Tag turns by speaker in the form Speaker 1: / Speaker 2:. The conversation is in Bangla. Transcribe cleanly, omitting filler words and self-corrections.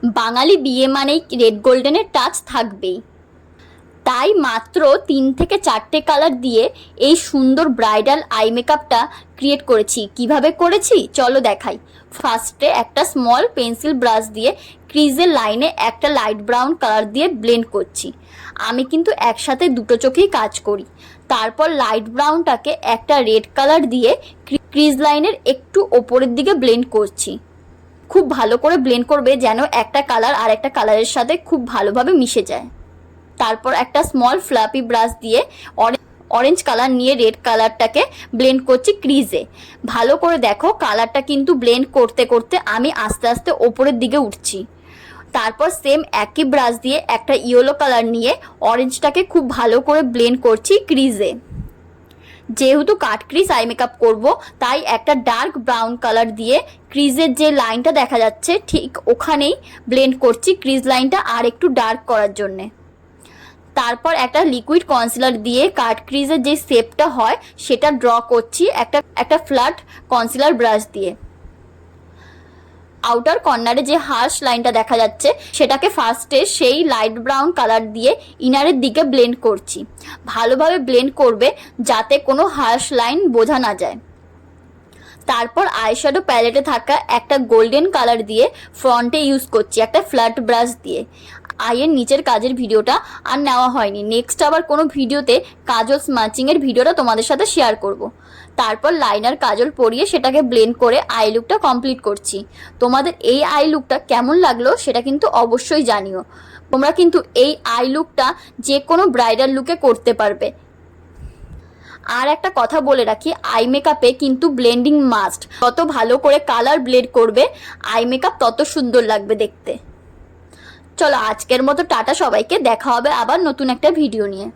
Speaker 1: বাঙালি বিয়ে মানেই রেড গোল্ডেনের টাচ থাকবেই, তাই মাত্র 3 থেকে 4টে কালার দিয়ে এই সুন্দর ব্রাইডাল আই মেকআপটা ক্রিয়েট করেছি। কিভাবে করেছি চলো দেখাই। ফার্স্টে একটা স্মল পেন্সিল ব্রাশ দিয়ে ক্রিজের লাইনে একটা লাইট ব্রাউন কালার দিয়ে ব্লেন্ড করছি। আমি কিন্তু একসাথে দুটো চোখেই কাজ করি। তারপর লাইট ব্রাউনটাকে একটা রেড কালার দিয়ে ক্রিজ লাইনের একটু ওপরের দিকে ব্লেন্ড করছি। খুব ভালো করে ব্লেন্ড করবে যেন একটা কালার আর একটা কালারের সাথে খুব ভালোভাবে মিশে যায়। তারপর একটা স্মল ফ্লাপি ব্রাশ দিয়ে অরেঞ্জ কালার নিয়ে রেড কালারটাকে ব্লেন্ড করছি ক্রিজে। ভালো করে দেখো, কালারটা কিন্তু ব্লেন্ড করতে করতে আমি আস্তে আস্তে ওপরের দিকে উঠছি। তারপর সেম একই ব্রাশ দিয়ে একটা ইয়েলো কালার নিয়ে অরেঞ্জটাকে খুব ভালো করে ব্লেন্ড করছি ক্রিজে। যেহেতু কাট ক্রিজ আই মেকআপ করবো, তাই একটা ডার্ক ব্রাউন কালার দিয়ে ক্রিজের যে লাইনটা দেখা যাচ্ছে ঠিক ওখানেই ব্লেন্ড করছি ক্রিজ লাইনটা আর একটু ডার্ক করার জন্যে। তারপর একটা লিকুইড কনসিলার দিয়ে কাট ক্রিজের যে শেপটা হয় সেটা ড্র করছি একটা ফ্ল্যাট কনসিলার ব্রাশ দিয়ে। আউটার কর্নারে যে হার্শ লাইনটা দেখা যাচ্ছে সেটাকে ফার্স্টে সেই লাইট ব্রাউন কালার দিয়ে ইনারের দিকে ব্লেন্ড করছি। ভালোভাবে ব্লেন্ড করবে যাতে কোনো হার্শ লাইন বোঝা না যায়। তারপর আইশ্যাডো প্যালেটে থাকা একটা গোল্ডেন কালার দিয়ে ফ্রন্টে ইউজ করছি একটা ফ্ল্যাট ব্রাশ দিয়ে। আইয়ের নিচের কাজের ভিডিওটা আর নেওয়া হয়নি, নেক্সট আবার কোনো ভিডিওতে কাজল স্মাচিংয়ের ভিডিওটা তোমাদের সাথে শেয়ার করব। তারপর লাইনার কাজল পরিয়ে সেটাকে ব্লেন্ড করে আই লুকটা কমপ্লিট করছি। তোমাদের এই আই লুকটা কেমন লাগলো সেটা কিন্তু অবশ্যই জানিও। তোমরা কিন্তু এই আই লুকটা যে কোনো ব্রাইডাল লুকে করতে পারবে। আর একটা কথা বলে রাখি, আই মেকআপে কিন্তু ব্লেন্ডিং মাস্ট। যত ভালো করে কালার ব্লেন্ড করবে আই মেকআপ তত সুন্দর লাগবে দেখতে। চলো আজকের মতো টাটা সবাইকে, দেখা হবে আবার নতুন একটা ভিডিও নিয়ে।